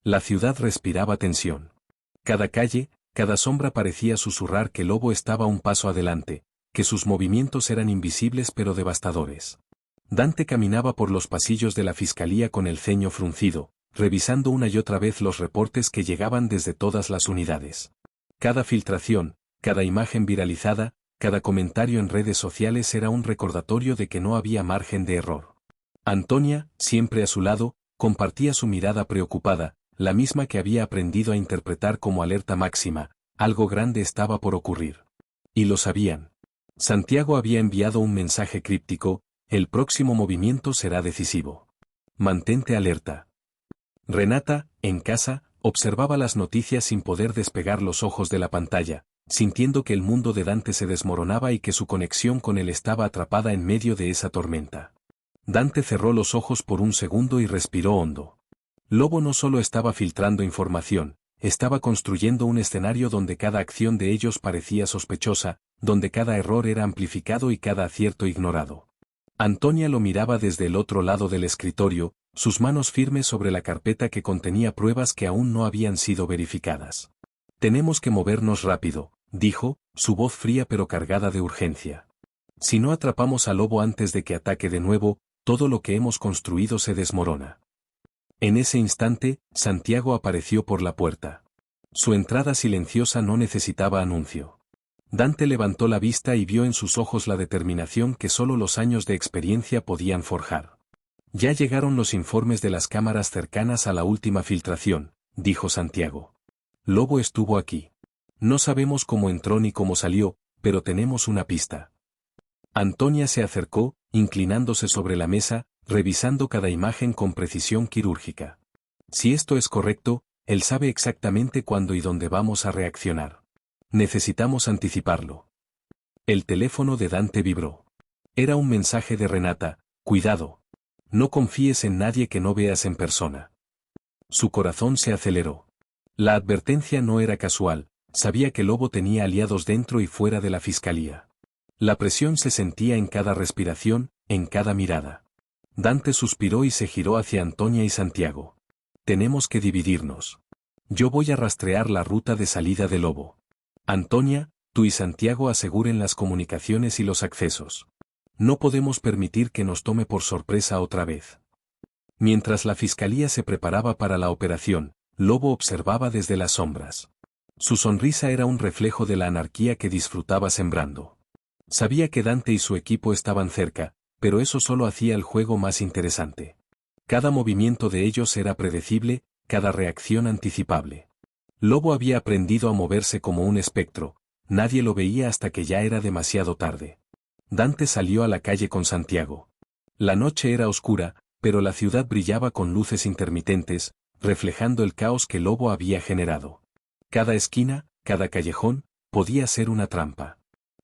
La ciudad respiraba tensión. Cada calle, cada sombra parecía susurrar que Lobo estaba un paso adelante, que sus movimientos eran invisibles pero devastadores. Dante caminaba por los pasillos de la fiscalía con el ceño fruncido, revisando una y otra vez los reportes que llegaban desde todas las unidades. Cada filtración, cada imagen viralizada, cada comentario en redes sociales era un recordatorio de que no había margen de error. Antonia, siempre a su lado, compartía su mirada preocupada, la misma que había aprendido a interpretar como alerta máxima: algo grande estaba por ocurrir. Y lo sabían. Santiago había enviado un mensaje críptico: el próximo movimiento será decisivo. Mantente alerta. Renata, en casa, observaba las noticias sin poder despegar los ojos de la pantalla, sintiendo que el mundo de Dante se desmoronaba y que su conexión con él estaba atrapada en medio de esa tormenta. Dante cerró los ojos por un segundo y respiró hondo. Lobo no solo estaba filtrando información, estaba construyendo un escenario donde cada acción de ellos parecía sospechosa, donde cada error era amplificado y cada acierto ignorado. Antonia lo miraba desde el otro lado del escritorio, sus manos firmes sobre la carpeta que contenía pruebas que aún no habían sido verificadas. Tenemos que movernos rápido, dijo, su voz fría pero cargada de urgencia. Si no atrapamos a Lobo antes de que ataque de nuevo, todo lo que hemos construido se desmorona. En ese instante, Santiago apareció por la puerta. Su entrada silenciosa no necesitaba anuncio. Dante levantó la vista y vio en sus ojos la determinación que solo los años de experiencia podían forjar. Ya llegaron los informes de las cámaras cercanas a la última filtración, dijo Santiago. Lobo estuvo aquí. No sabemos cómo entró ni cómo salió, pero tenemos una pista. Antonia se acercó, inclinándose sobre la mesa, revisando cada imagen con precisión quirúrgica. Si esto es correcto, él sabe exactamente cuándo y dónde vamos a reaccionar. Necesitamos anticiparlo. El teléfono de Dante vibró. Era un mensaje de Renata: cuidado. No confíes en nadie que no veas en persona. Su corazón se aceleró. La advertencia no era casual, sabía que Lobo tenía aliados dentro y fuera de la fiscalía. La presión se sentía en cada respiración, en cada mirada. Dante suspiró y se giró hacia Antonia y Santiago. Tenemos que dividirnos. Yo voy a rastrear la ruta de salida de Lobo. Antonia, tú y Santiago aseguren las comunicaciones y los accesos. No podemos permitir que nos tome por sorpresa otra vez. Mientras la fiscalía se preparaba para la operación, Lobo observaba desde las sombras. Su sonrisa era un reflejo de la anarquía que disfrutaba sembrando. Sabía que Dante y su equipo estaban cerca, pero eso solo hacía el juego más interesante. Cada movimiento de ellos era predecible, cada reacción anticipable. Lobo había aprendido a moverse como un espectro, nadie lo veía hasta que ya era demasiado tarde. Dante salió a la calle con Santiago. La noche era oscura, pero la ciudad brillaba con luces intermitentes, reflejando el caos que Lobo había generado. Cada esquina, cada callejón, podía ser una trampa.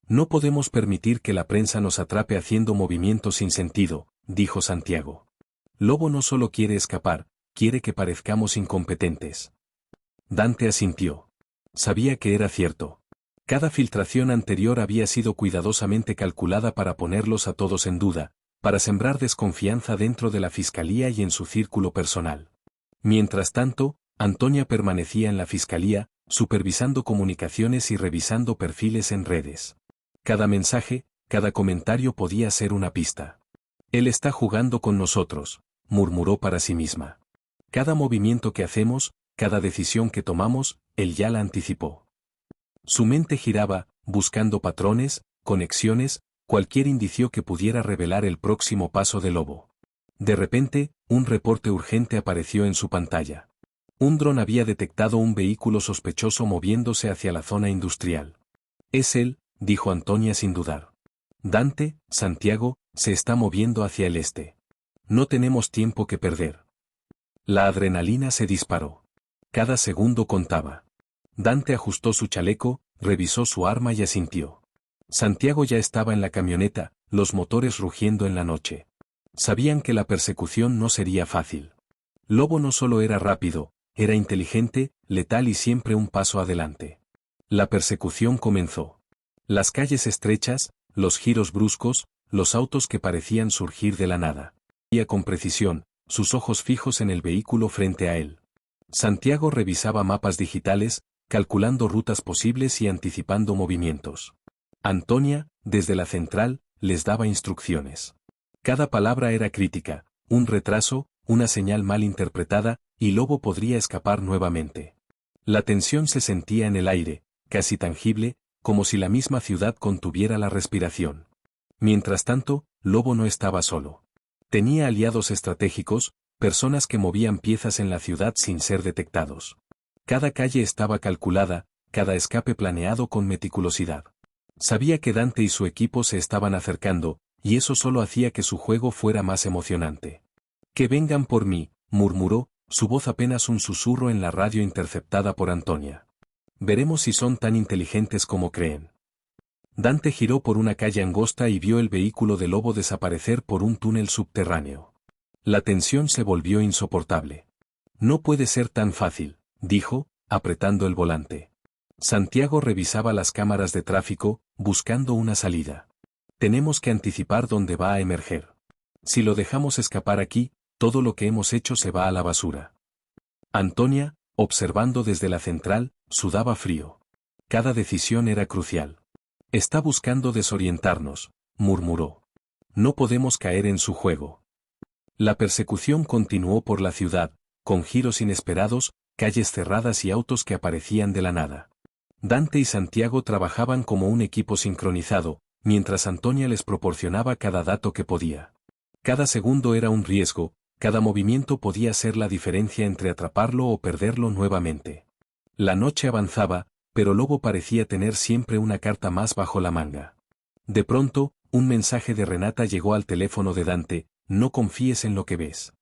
No podemos permitir que la prensa nos atrape haciendo movimientos sin sentido, dijo Santiago. Lobo no solo quiere escapar, quiere que parezcamos incompetentes. Dante asintió. Sabía que era cierto. Cada filtración anterior había sido cuidadosamente calculada para ponerlos a todos en duda, para sembrar desconfianza dentro de la fiscalía y en su círculo personal. Mientras tanto, Antonia permanecía en la fiscalía, supervisando comunicaciones y revisando perfiles en redes. Cada mensaje, cada comentario podía ser una pista. Él está jugando con nosotros, murmuró para sí misma. Cada movimiento que hacemos, cada decisión que tomamos, él ya la anticipó. Su mente giraba, buscando patrones, conexiones, cualquier indicio que pudiera revelar el próximo paso de Lobo. De repente, un reporte urgente apareció en su pantalla. Un dron había detectado un vehículo sospechoso moviéndose hacia la zona industrial. Es él, dijo Antonia sin dudar. Dante, Santiago, se está moviendo hacia el este. No tenemos tiempo que perder. La adrenalina se disparó. Cada segundo contaba. Dante ajustó su chaleco, revisó su arma y asintió. Santiago ya estaba en la camioneta, los motores rugiendo en la noche. Sabían que la persecución no sería fácil. Lobo no solo era rápido, era inteligente, letal y siempre un paso adelante. La persecución comenzó. Las calles estrechas, los giros bruscos, los autos que parecían surgir de la nada. Con precisión, sus ojos fijos en el vehículo frente a él. Santiago revisaba mapas digitales, calculando rutas posibles y anticipando movimientos. Antonia, desde la central, les daba instrucciones. Cada palabra era crítica, un retraso, una señal mal interpretada, y Lobo podría escapar nuevamente. La tensión se sentía en el aire, casi tangible, como si la misma ciudad contuviera la respiración. Mientras tanto, Lobo no estaba solo. Tenía aliados estratégicos, personas que movían piezas en la ciudad sin ser detectados. Cada calle estaba calculada, cada escape planeado con meticulosidad. Sabía que Dante y su equipo se estaban acercando, y eso solo hacía que su juego fuera más emocionante. «Que vengan por mí», murmuró, su voz apenas un susurro en la radio interceptada por Antonia. «Veremos si son tan inteligentes como creen». Dante giró por una calle angosta y vio el vehículo de Lobo desaparecer por un túnel subterráneo. La tensión se volvió insoportable. «No puede ser tan fácil», dijo, apretando el volante. Santiago revisaba las cámaras de tráfico, buscando una salida. «Tenemos que anticipar dónde va a emerger. Si lo dejamos escapar aquí, todo lo que hemos hecho se va a la basura». Antonia, observando desde la central, sudaba frío. Cada decisión era crucial. «Está buscando desorientarnos», murmuró. «No podemos caer en su juego». La persecución continuó por la ciudad, con giros inesperados, calles cerradas y autos que aparecían de la nada. Dante y Santiago trabajaban como un equipo sincronizado, mientras Antonia les proporcionaba cada dato que podía. Cada segundo era un riesgo, cada movimiento podía ser la diferencia entre atraparlo o perderlo nuevamente. La noche avanzaba, pero Lobo parecía tener siempre una carta más bajo la manga. De pronto, un mensaje de Renata llegó al teléfono de Dante: «No confíes en lo que ves.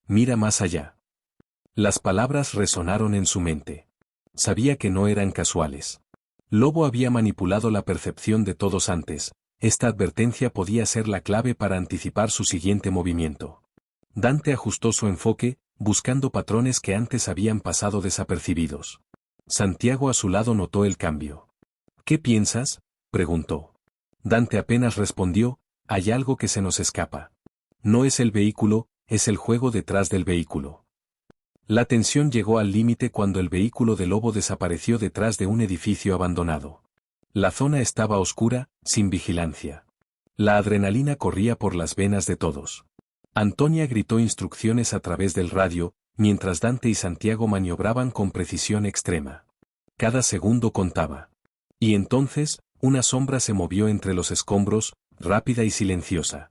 Mira más allá». Las palabras resonaron en su mente. Sabía que no eran casuales. Lobo había manipulado la percepción de todos antes. Esta advertencia podía ser la clave para anticipar su siguiente movimiento. Dante ajustó su enfoque, buscando patrones que antes habían pasado desapercibidos. Santiago a su lado notó el cambio. «¿Qué piensas?», preguntó. Dante apenas respondió: «Hay algo que se nos escapa. No es el vehículo, es el juego detrás del vehículo». La tensión llegó al límite cuando el vehículo de Lobo desapareció detrás de un edificio abandonado. La zona estaba oscura, sin vigilancia. La adrenalina corría por las venas de todos. Antonia gritó instrucciones a través del radio, mientras Dante y Santiago maniobraban con precisión extrema. Cada segundo contaba. Y entonces, una sombra se movió entre los escombros, rápida y silenciosa.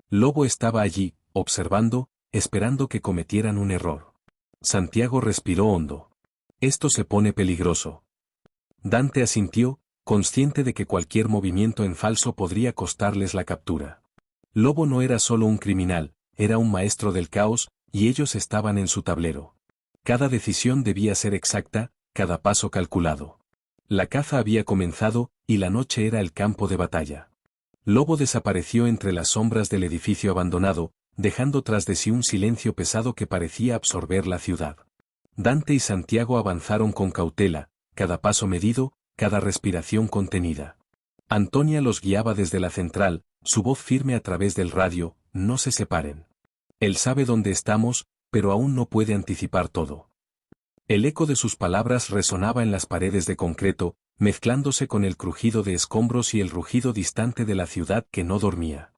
Lobo estaba allí, observando, esperando que cometieran un error. Santiago respiró hondo. «Esto se pone peligroso». Dante asintió, consciente de que cualquier movimiento en falso podría costarles la captura. Lobo no era solo un criminal, era un maestro del caos, y ellos estaban en su tablero. Cada decisión debía ser exacta, cada paso calculado. La caza había comenzado, y la noche era el campo de batalla. Lobo desapareció entre las sombras del edificio abandonado, dejando tras de sí un silencio pesado que parecía absorber la ciudad. Dante y Santiago avanzaron con cautela, cada paso medido, cada respiración contenida. Antonia los guiaba desde la central, su voz firme a través del radio: «No se separen. Él sabe dónde estamos, pero aún no puede anticipar todo». El eco de sus palabras resonaba en las paredes de concreto, mezclándose con el crujido de escombros y el rugido distante de la ciudad que no dormía.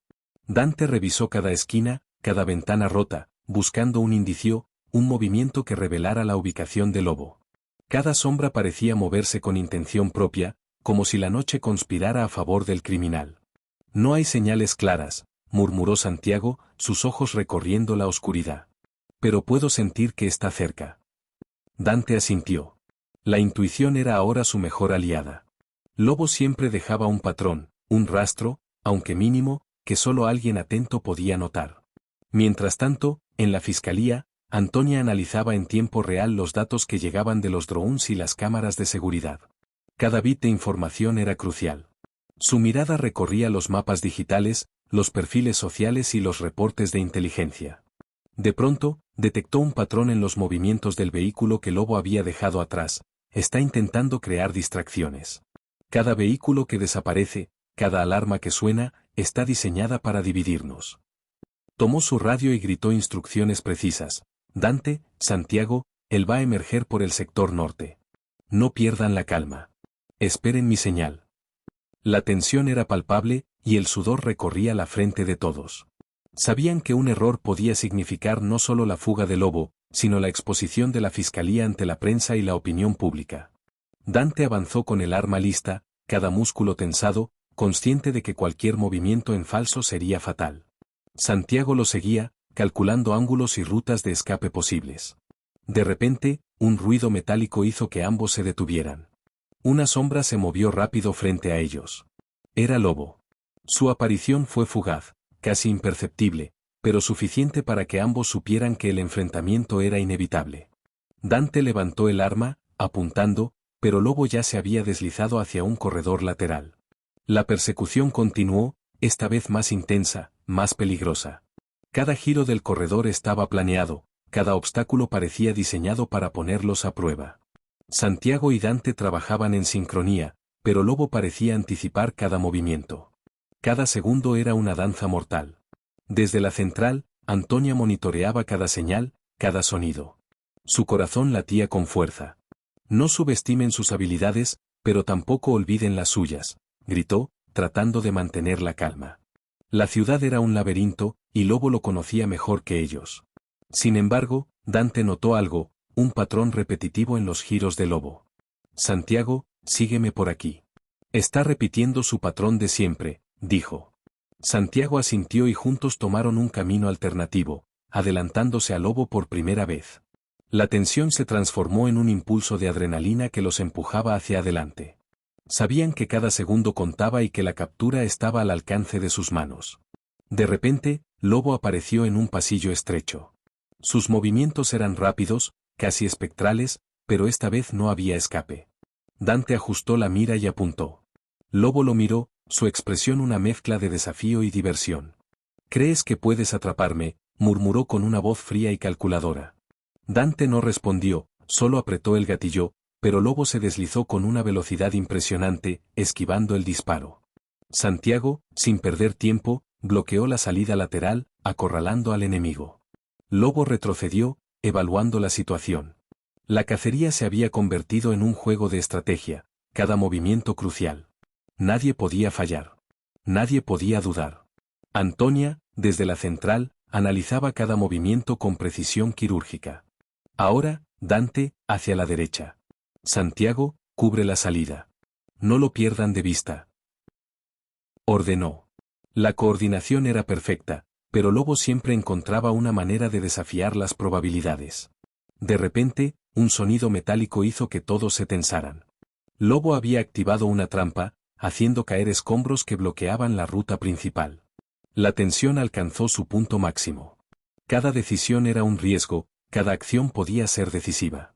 Dante revisó cada esquina, cada ventana rota, buscando un indicio, un movimiento que revelara la ubicación de Lobo. Cada sombra parecía moverse con intención propia, como si la noche conspirara a favor del criminal. «No hay señales claras», murmuró Santiago, sus ojos recorriendo la oscuridad. «Pero puedo sentir que está cerca». Dante asintió. La intuición era ahora su mejor aliada. Lobo siempre dejaba un patrón, un rastro, aunque mínimo, que solo alguien atento podía notar. Mientras tanto, en la fiscalía, Antonia analizaba en tiempo real los datos que llegaban de los drones y las cámaras de seguridad. Cada bit de información era crucial. Su mirada recorría los mapas digitales, los perfiles sociales y los reportes de inteligencia. De pronto, detectó un patrón en los movimientos del vehículo que Lobo había dejado atrás. Está intentando crear distracciones. Cada vehículo que desaparece, cada alarma que suena, está diseñada para dividirnos. Tomó su radio y gritó instrucciones precisas: «Dante, Santiago, él va a emerger por el sector norte. No pierdan la calma. Esperen mi señal. La tensión era palpable, y el sudor recorría la frente de todos. Sabían que un error podía significar no solo la fuga del lobo, sino la exposición de la fiscalía ante la prensa y la opinión pública. Dante avanzó con el arma lista, cada músculo tensado, consciente de que cualquier movimiento en falso sería fatal. Santiago lo seguía, calculando ángulos y rutas de escape posibles. De repente, un ruido metálico hizo que ambos se detuvieran. Una sombra se movió rápido frente a ellos. Era Lobo. Su aparición fue fugaz, casi imperceptible, pero suficiente para que ambos supieran que el enfrentamiento era inevitable. Dante levantó el arma, apuntando, pero Lobo ya se había deslizado hacia un corredor lateral. La persecución continuó, esta vez más intensa, más peligrosa. Cada giro del corredor estaba planeado, cada obstáculo parecía diseñado para ponerlos a prueba. Santiago y Dante trabajaban en sincronía, pero Lobo parecía anticipar cada movimiento. Cada segundo era una danza mortal. Desde la central, Antonia monitoreaba cada señal, cada sonido. Su corazón latía con fuerza. No subestimen sus habilidades, pero tampoco olviden las suyas, gritó, tratando de mantener la calma. La ciudad era un laberinto, y Lobo lo conocía mejor que ellos. Sin embargo, Dante notó algo, un patrón repetitivo en los giros de Lobo. Santiago, sígueme por aquí. Está repitiendo su patrón de siempre, dijo. Santiago asintió y juntos tomaron un camino alternativo, adelantándose a Lobo por primera vez. La tensión se transformó en un impulso de adrenalina que los empujaba hacia adelante. Sabían que cada segundo contaba y que la captura estaba al alcance de sus manos. De repente, Lobo apareció en un pasillo estrecho. Sus movimientos eran rápidos, casi espectrales, pero esta vez no había escape. Dante ajustó la mira y apuntó. Lobo lo miró, su expresión una mezcla de desafío y diversión. ¿Crees que puedes atraparme?, murmuró con una voz fría y calculadora. Dante no respondió, solo apretó el gatillo, pero Lobo se deslizó con una velocidad impresionante, esquivando el disparo. Santiago, sin perder tiempo, bloqueó la salida lateral, acorralando al enemigo. Lobo retrocedió, evaluando la situación. La cacería se había convertido en un juego de estrategia, cada movimiento crucial. Nadie podía fallar. Nadie podía dudar. Antonia, desde la central, analizaba cada movimiento con precisión quirúrgica. Ahora, Dante, hacia la derecha. Santiago, cubre la salida. No lo pierdan de vista. Ordenó. La coordinación era perfecta, pero Lobo siempre encontraba una manera de desafiar las probabilidades. De repente, un sonido metálico hizo que todos se tensaran. Lobo había activado una trampa, haciendo caer escombros que bloqueaban la ruta principal. La tensión alcanzó su punto máximo. Cada decisión era un riesgo, cada acción podía ser decisiva.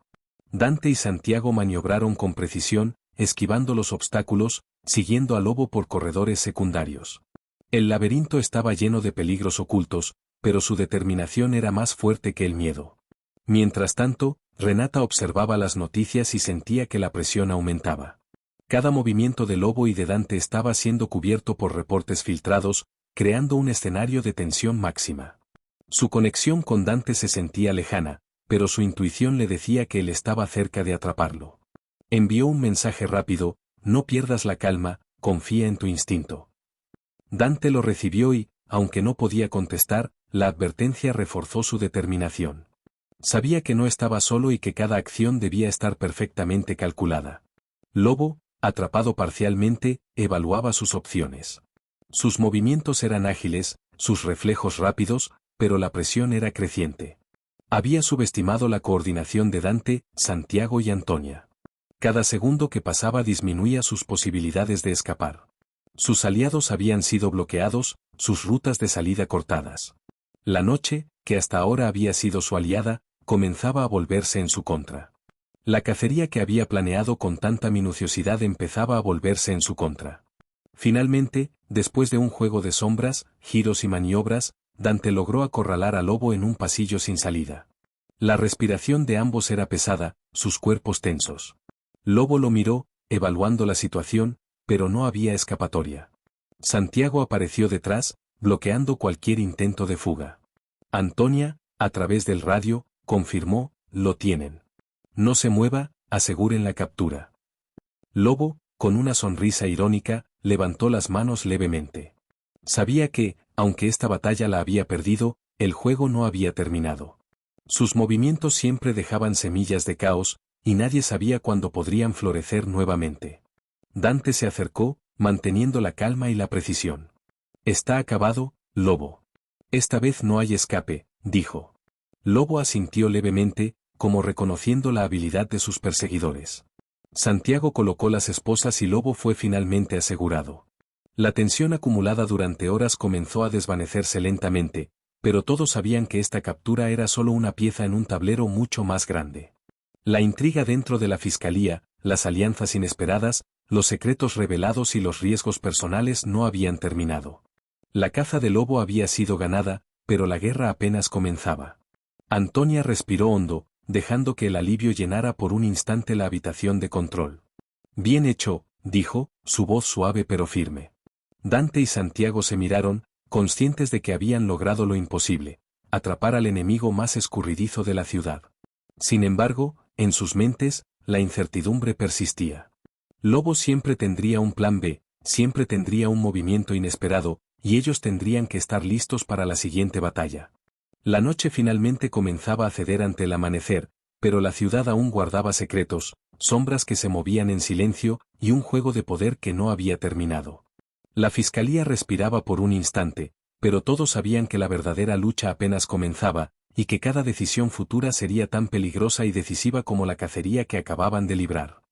Dante y Santiago maniobraron con precisión, esquivando los obstáculos, siguiendo a Lobo por corredores secundarios. El laberinto estaba lleno de peligros ocultos, pero su determinación era más fuerte que el miedo. Mientras tanto, Renata observaba las noticias y sentía que la presión aumentaba. Cada movimiento de Lobo y de Dante estaba siendo cubierto por reportes filtrados, creando un escenario de tensión máxima. Su conexión con Dante se sentía lejana, pero su intuición le decía que él estaba cerca de atraparlo. Envió un mensaje rápido: no pierdas la calma, confía en tu instinto. Dante lo recibió y, aunque no podía contestar, la advertencia reforzó su determinación. Sabía que no estaba solo y que cada acción debía estar perfectamente calculada. Lobo, atrapado parcialmente, evaluaba sus opciones. Sus movimientos eran ágiles, sus reflejos rápidos, pero la presión era creciente. Había subestimado la coordinación de Dante, Santiago y Antonia. Cada segundo que pasaba disminuía sus posibilidades de escapar. Sus aliados habían sido bloqueados, sus rutas de salida cortadas. La noche, que hasta ahora había sido su aliada, comenzaba a volverse en su contra. La cacería que había planeado con tanta minuciosidad empezaba a volverse en su contra. Finalmente, después de un juego de sombras, giros y maniobras, Dante logró acorralar a Lobo en un pasillo sin salida. La respiración de ambos era pesada, sus cuerpos tensos. Lobo lo miró, evaluando la situación, pero no había escapatoria. Santiago apareció detrás, bloqueando cualquier intento de fuga. Antonia, a través del radio, confirmó: lo tienen. No se mueva, aseguren la captura. Lobo, con una sonrisa irónica, levantó las manos levemente. Sabía que, aunque esta batalla la había perdido, el juego no había terminado. Sus movimientos siempre dejaban semillas de caos, y nadie sabía cuándo podrían florecer nuevamente. Dante se acercó, manteniendo la calma y la precisión. Está acabado, Lobo. Esta vez no hay escape, dijo. Lobo asintió levemente, como reconociendo la habilidad de sus perseguidores. Santiago colocó las esposas y Lobo fue finalmente asegurado. La tensión acumulada durante horas comenzó a desvanecerse lentamente, pero todos sabían que esta captura era solo una pieza en un tablero mucho más grande. La intriga dentro de la fiscalía, las alianzas inesperadas, los secretos revelados y los riesgos personales no habían terminado. La caza de Lobo había sido ganada, pero la guerra apenas comenzaba. Antonia respiró hondo, dejando que el alivio llenara por un instante la habitación de control. Bien hecho, dijo, su voz suave pero firme. Dante y Santiago se miraron, conscientes de que habían logrado lo imposible, atrapar al enemigo más escurridizo de la ciudad. Sin embargo, en sus mentes, la incertidumbre persistía. Lobo siempre tendría un plan B, siempre tendría un movimiento inesperado, y ellos tendrían que estar listos para la siguiente batalla. La noche finalmente comenzaba a ceder ante el amanecer, pero la ciudad aún guardaba secretos, sombras que se movían en silencio, y un juego de poder que no había terminado. La fiscalía respiraba por un instante, pero todos sabían que la verdadera lucha apenas comenzaba, y que cada decisión futura sería tan peligrosa y decisiva como la cacería que acababan de librar.